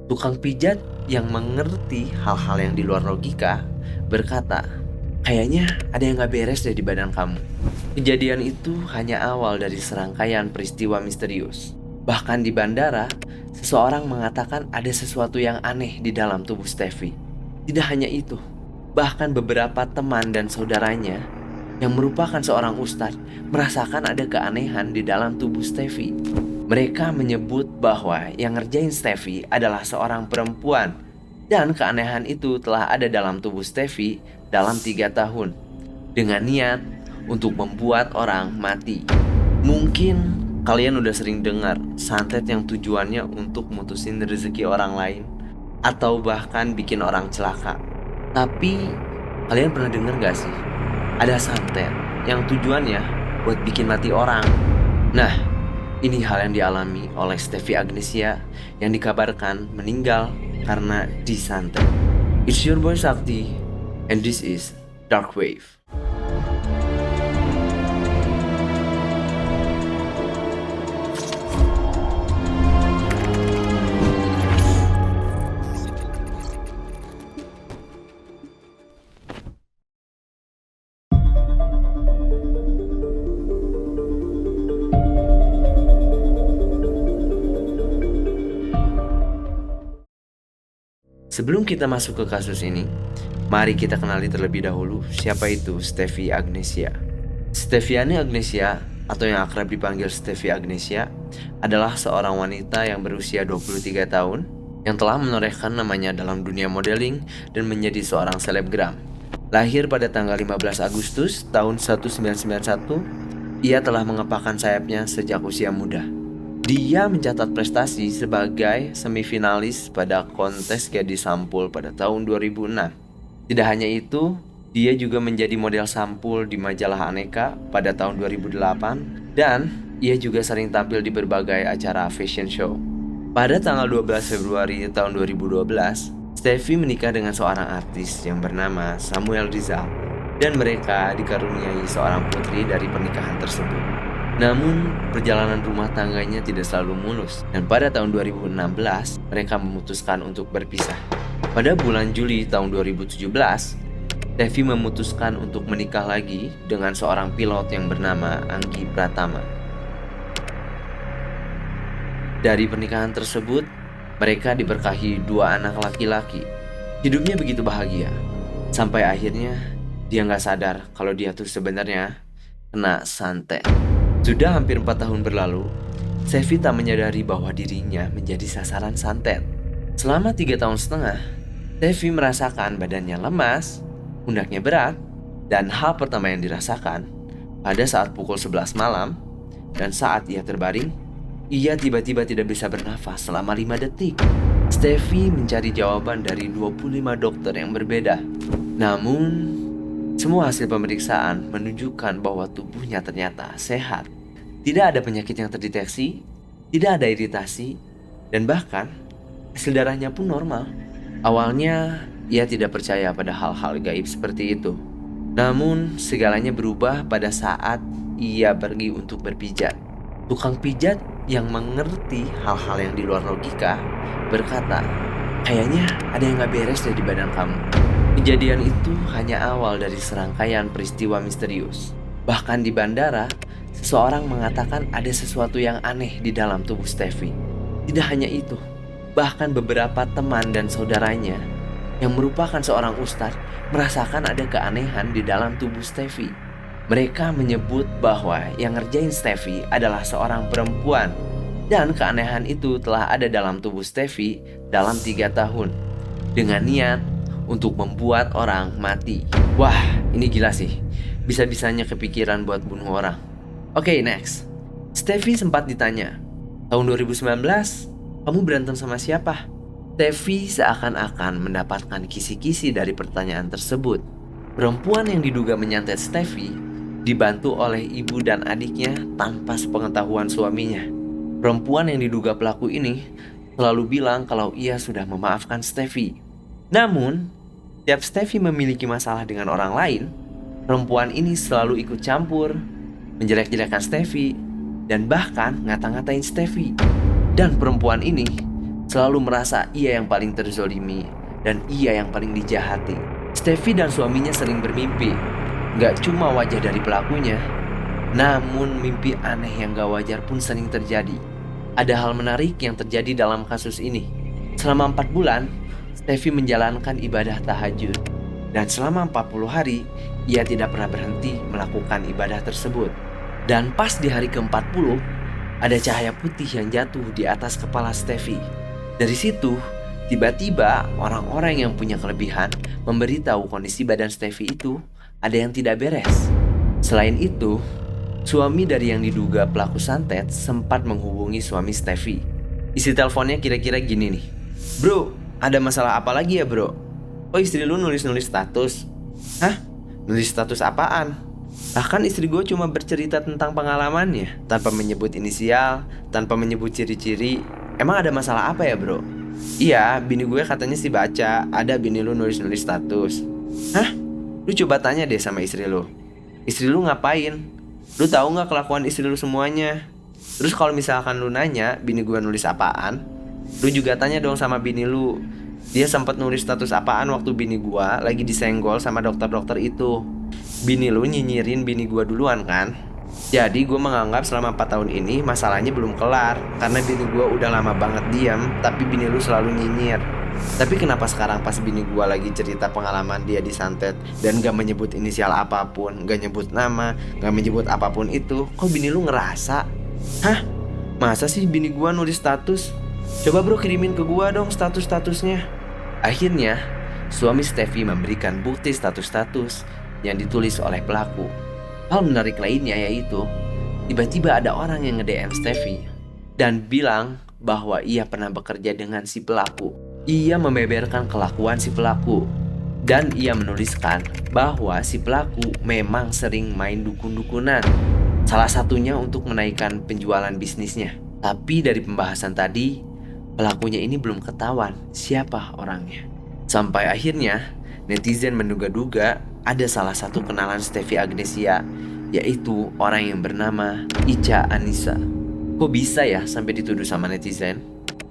Tukang pijat yang mengerti hal-hal yang di luar logika berkata, "Kayaknya ada yang gak beres deh di badan kamu." Kejadian itu hanya awal dari serangkaian peristiwa misterius. Bahkan di bandara, seseorang mengatakan ada sesuatu yang aneh di dalam tubuh Steffi. Tidak hanya itu, bahkan beberapa teman dan saudaranya yang merupakan seorang ustadz merasakan ada keanehan di dalam tubuh Steffi. Mereka menyebut bahwa yang ngerjain Steffi adalah seorang perempuan, dan keanehan itu telah ada dalam tubuh Steffi dalam 3 tahun dengan niat untuk membuat orang mati. Mungkin kalian udah sering dengar santet yang tujuannya untuk mutusin rezeki orang lain atau bahkan bikin orang celaka. Tapi kalian pernah dengar gak sih ada santet yang tujuannya buat bikin mati orang? Nah, ini hal yang dialami oleh Steffi Agnesia yang dikabarkan meninggal karena disantet. It's your boy Sakti, and this is Dark Wave. Sebelum kita masuk ke kasus ini, mari kita kenali terlebih dahulu siapa itu Steffi Agnesia. Steffiane Agnesia, atau yang akrab dipanggil Steffi Agnesia, adalah seorang wanita yang berusia 23 tahun yang telah menorehkan namanya dalam dunia modeling dan menjadi seorang selebgram. Lahir pada tanggal 15 Agustus tahun 1991, ia telah mengepakkan sayapnya sejak usia muda. Dia mencatat prestasi sebagai semifinalis pada kontes gadis sampul pada tahun 2006. Tidak hanya itu, dia juga menjadi model sampul di majalah Aneka pada tahun 2008 dan ia juga sering tampil di berbagai acara fashion show. Pada tanggal 12 Februari tahun 2012, Steffi menikah dengan seorang artis yang bernama Samuel Rizal dan mereka dikaruniai seorang putri dari pernikahan tersebut. Namun, perjalanan rumah tangganya tidak selalu mulus, dan pada tahun 2016, mereka memutuskan untuk berpisah. Pada bulan Juli tahun 2017, Steffi memutuskan untuk menikah lagi dengan seorang pilot yang bernama Anggi Pratama. Dari pernikahan tersebut, mereka diberkahi 2 anak laki-laki. Hidupnya begitu bahagia, sampai akhirnya dia gak sadar kalau dia tuh sebenarnya kena santet. Sudah hampir 4 tahun berlalu, Steffi tak menyadari bahwa dirinya menjadi sasaran santet. Selama 3 tahun setengah, Steffi merasakan badannya lemas, pundaknya berat, dan hal pertama yang dirasakan pada saat pukul 11 malam dan saat ia terbaring, ia tiba-tiba tidak bisa bernafas selama 5 detik. Steffi mencari jawaban dari 25 dokter yang berbeda. Namun, semua hasil pemeriksaan menunjukkan bahwa tubuhnya ternyata sehat. Tidak ada penyakit yang terdeteksi, tidak ada iritasi, dan bahkan hasil darahnya pun normal. Awalnya, ia tidak percaya pada hal-hal gaib seperti itu. Namun, segalanya berubah pada saat ia pergi untuk berpijat. Tukang pijat yang mengerti hal-hal yang di luar logika berkata, "Kayaknya ada yang gak beres deh di badan kamu." Kejadian itu hanya awal dari serangkaian peristiwa misterius. Bahkan di bandara, seseorang mengatakan ada sesuatu yang aneh di dalam tubuh Steffi. Tidak hanya itu, bahkan beberapa teman dan saudaranya yang merupakan seorang ustadz merasakan ada keanehan di dalam tubuh Steffi. Mereka menyebut bahwa yang ngerjain Steffi adalah seorang perempuan, dan keanehan itu telah ada dalam tubuh Steffi dalam 3 tahun dengan niat untuk membuat orang mati. Wah, ini gila sih. Bisa-bisanya kepikiran buat bunuh orang. Oke, next. Steffi sempat ditanya, "Tahun 2019, kamu berantem sama siapa?" Steffi seakan-akan mendapatkan kisi-kisi dari pertanyaan tersebut. Perempuan yang diduga menyantet Steffi dibantu oleh ibu dan adiknya tanpa sepengetahuan suaminya. Perempuan yang diduga pelaku ini selalu bilang kalau ia sudah memaafkan Steffi. Namun, setiap Steffi memiliki masalah dengan orang lain, perempuan ini selalu ikut campur, menjelek-jelekan Steffi, dan bahkan ngata-ngatain Steffi. Dan perempuan ini selalu merasa ia yang paling terzolimi dan ia yang paling dijahati. Steffi dan suaminya sering bermimpi, gak cuma wajah dari pelakunya, namun mimpi aneh yang gak wajar pun sering terjadi. Ada hal menarik yang terjadi dalam kasus ini. Selama 4 bulan, Steffi menjalankan ibadah tahajud. Dan selama 40 hari, ia tidak pernah berhenti melakukan ibadah tersebut. Dan pas di hari ke-40, ada cahaya putih yang jatuh di atas kepala Steffi. Dari situ, tiba-tiba orang-orang yang punya kelebihan memberitahu kondisi badan Steffi itu ada yang tidak beres. Selain itu, suami dari yang diduga pelaku santet sempat menghubungi suami Steffi. Isi teleponnya kira-kira gini nih. Bro, ada masalah apa lagi ya bro? Oh, istri lu nulis-nulis status? Hah? Nulis status apaan? Bahkan istri gue cuma bercerita tentang pengalamannya tanpa menyebut inisial, tanpa menyebut ciri-ciri. Emang ada masalah apa ya bro? Iya, bini gue katanya sih baca ada bini lu nulis-nulis status. Hah? Lu coba tanya deh sama istri lu. Istri lu ngapain? Lu tahu gak kelakuan istri lu semuanya? Terus kalau misalkan lu nanya bini gue nulis apaan, lu juga tanya dong sama bini lu, dia sempat nulis status apaan waktu bini gue lagi disenggol sama dokter-dokter itu. Bini lu nyinyirin bini gue duluan kan? Jadi gue menganggap selama 4 tahun ini masalahnya belum kelar, karena bini gue udah lama banget diam, tapi bini lu selalu nyinyir. Tapi kenapa sekarang pas bini gue lagi cerita pengalaman dia disantet dan gak menyebut inisial apapun, gak nyebut nama, gak menyebut apapun itu, kok bini lu ngerasa? Hah? Masa sih bini gue nulis status? Coba bro kirimin ke gue dong status-statusnya. Akhirnya, suami Steffi memberikan bukti status-status yang ditulis oleh pelaku. Hal menarik lainnya yaitu, tiba-tiba ada orang yang nge-DM Steffi dan bilang bahwa ia pernah bekerja dengan si pelaku. Ia membeberkan kelakuan si pelaku dan ia menuliskan bahwa si pelaku memang sering main dukun-dukunan. Salah satunya untuk menaikkan penjualan bisnisnya. Tapi dari pembahasan tadi, pelakunya ini belum ketahuan siapa orangnya. Sampai akhirnya netizen menduga-duga ada salah satu kenalan Steffi Agnesia, yaitu orang yang bernama Ica Anissa. Kok bisa ya sampai dituduh sama netizen?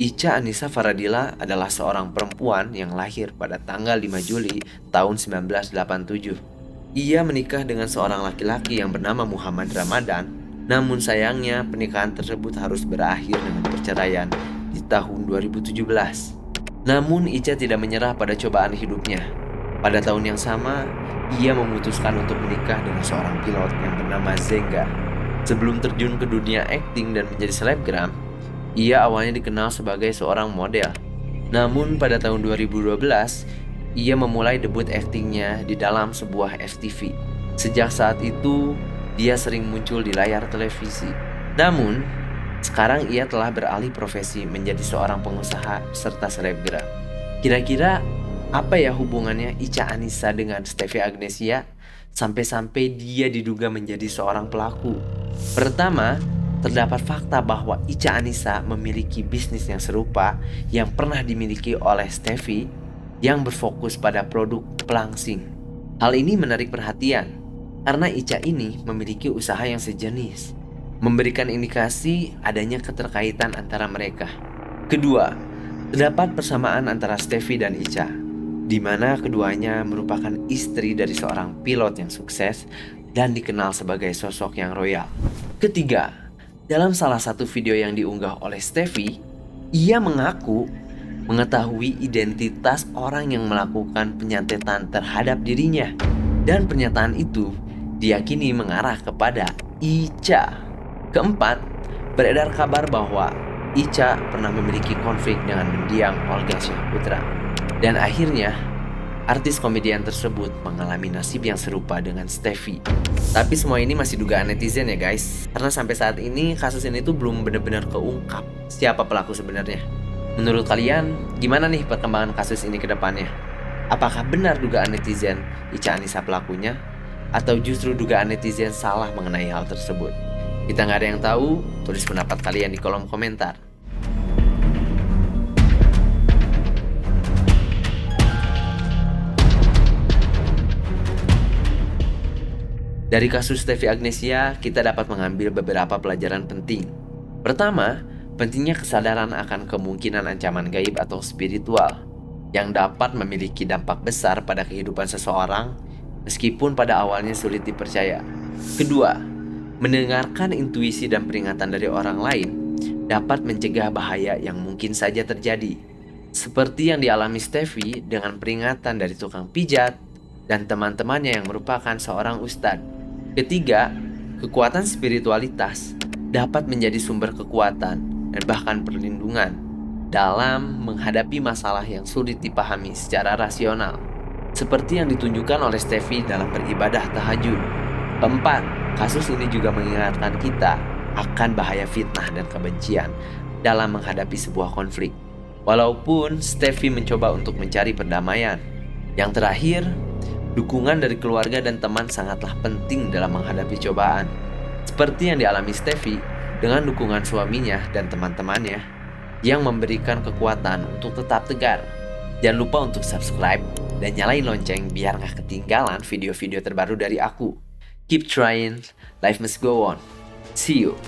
Ica Anissa Faradila adalah seorang perempuan yang lahir pada tanggal 5 Juli tahun 1987. Ia menikah dengan seorang laki-laki yang bernama Muhammad Ramadan. Namun sayangnya pernikahan tersebut harus berakhir dengan perceraian di tahun 2017. Namun Ica tidak menyerah pada cobaan hidupnya. Pada tahun yang sama, ia memutuskan untuk menikah dengan seorang pilot yang bernama Zenga. Sebelum terjun ke dunia akting dan menjadi selebgram, ia awalnya dikenal sebagai seorang model. Namun pada tahun 2012, ia memulai debut aktingnya di dalam sebuah FTV. Sejak saat itu, dia sering muncul di layar televisi. Namun, sekarang ia telah beralih profesi menjadi seorang pengusaha serta selebgram. Kira-kira apa ya hubungannya Ica Anissa dengan Steffi Agnesia sampai-sampai dia diduga menjadi seorang pelaku? Pertama, terdapat fakta bahwa Ica Anissa memiliki bisnis yang serupa yang pernah dimiliki oleh Steffi yang berfokus pada produk pelangsing. Hal ini menarik perhatian karena Ica ini memiliki usaha yang sejenis, memberikan indikasi adanya keterkaitan antara mereka. Kedua, terdapat persamaan antara Steffi dan Ica, di mana keduanya merupakan istri dari seorang pilot yang sukses dan dikenal sebagai sosok yang royal. Ketiga, dalam salah satu video yang diunggah oleh Steffi, ia mengaku mengetahui identitas orang yang melakukan penyantetan terhadap dirinya, dan pernyataan itu diyakini mengarah kepada Ica. Keempat, beredar kabar bahwa Ica pernah memiliki konflik dengan mendiang Olga Syahputra. Dan akhirnya, artis komedian tersebut mengalami nasib yang serupa dengan Steffi. Tapi semua ini masih dugaan netizen ya guys, karena sampai saat ini kasus ini tuh belum benar-benar keungkap siapa pelaku sebenarnya. Menurut kalian, gimana nih perkembangan kasus ini ke depannya? Apakah benar dugaan netizen Ica Anissa pelakunya? Atau justru dugaan netizen salah mengenai hal tersebut? Kita nggak ada yang tahu, tulis pendapat kalian di kolom komentar. Dari kasus Steffi Agnesia, kita dapat mengambil beberapa pelajaran penting. Pertama, Pentingnya kesadaran akan kemungkinan ancaman gaib atau spiritual yang dapat memiliki dampak besar pada kehidupan seseorang meskipun pada awalnya sulit dipercaya. Kedua, mendengarkan intuisi dan peringatan dari orang lain dapat mencegah bahaya yang mungkin saja terjadi. Seperti yang dialami Steffi dengan peringatan dari tukang pijat dan teman-temannya yang merupakan seorang ustadz. Ketiga, kekuatan spiritualitas dapat menjadi sumber kekuatan dan bahkan perlindungan dalam menghadapi masalah yang sulit dipahami secara rasional, seperti yang ditunjukkan oleh Steffi dalam beribadah tahajud. Keempat, kasus ini juga mengingatkan kita akan bahaya fitnah dan kebencian dalam menghadapi sebuah konflik. Walaupun Steffi mencoba untuk mencari perdamaian. Yang terakhir, dukungan dari keluarga dan teman sangatlah penting dalam menghadapi cobaan. Seperti yang dialami Steffi dengan dukungan suaminya dan teman-temannya yang memberikan kekuatan untuk tetap tegar. Jangan lupa untuk subscribe dan nyalain lonceng biar gak ketinggalan video-video terbaru dari aku. Keep trying, life must go on. See you.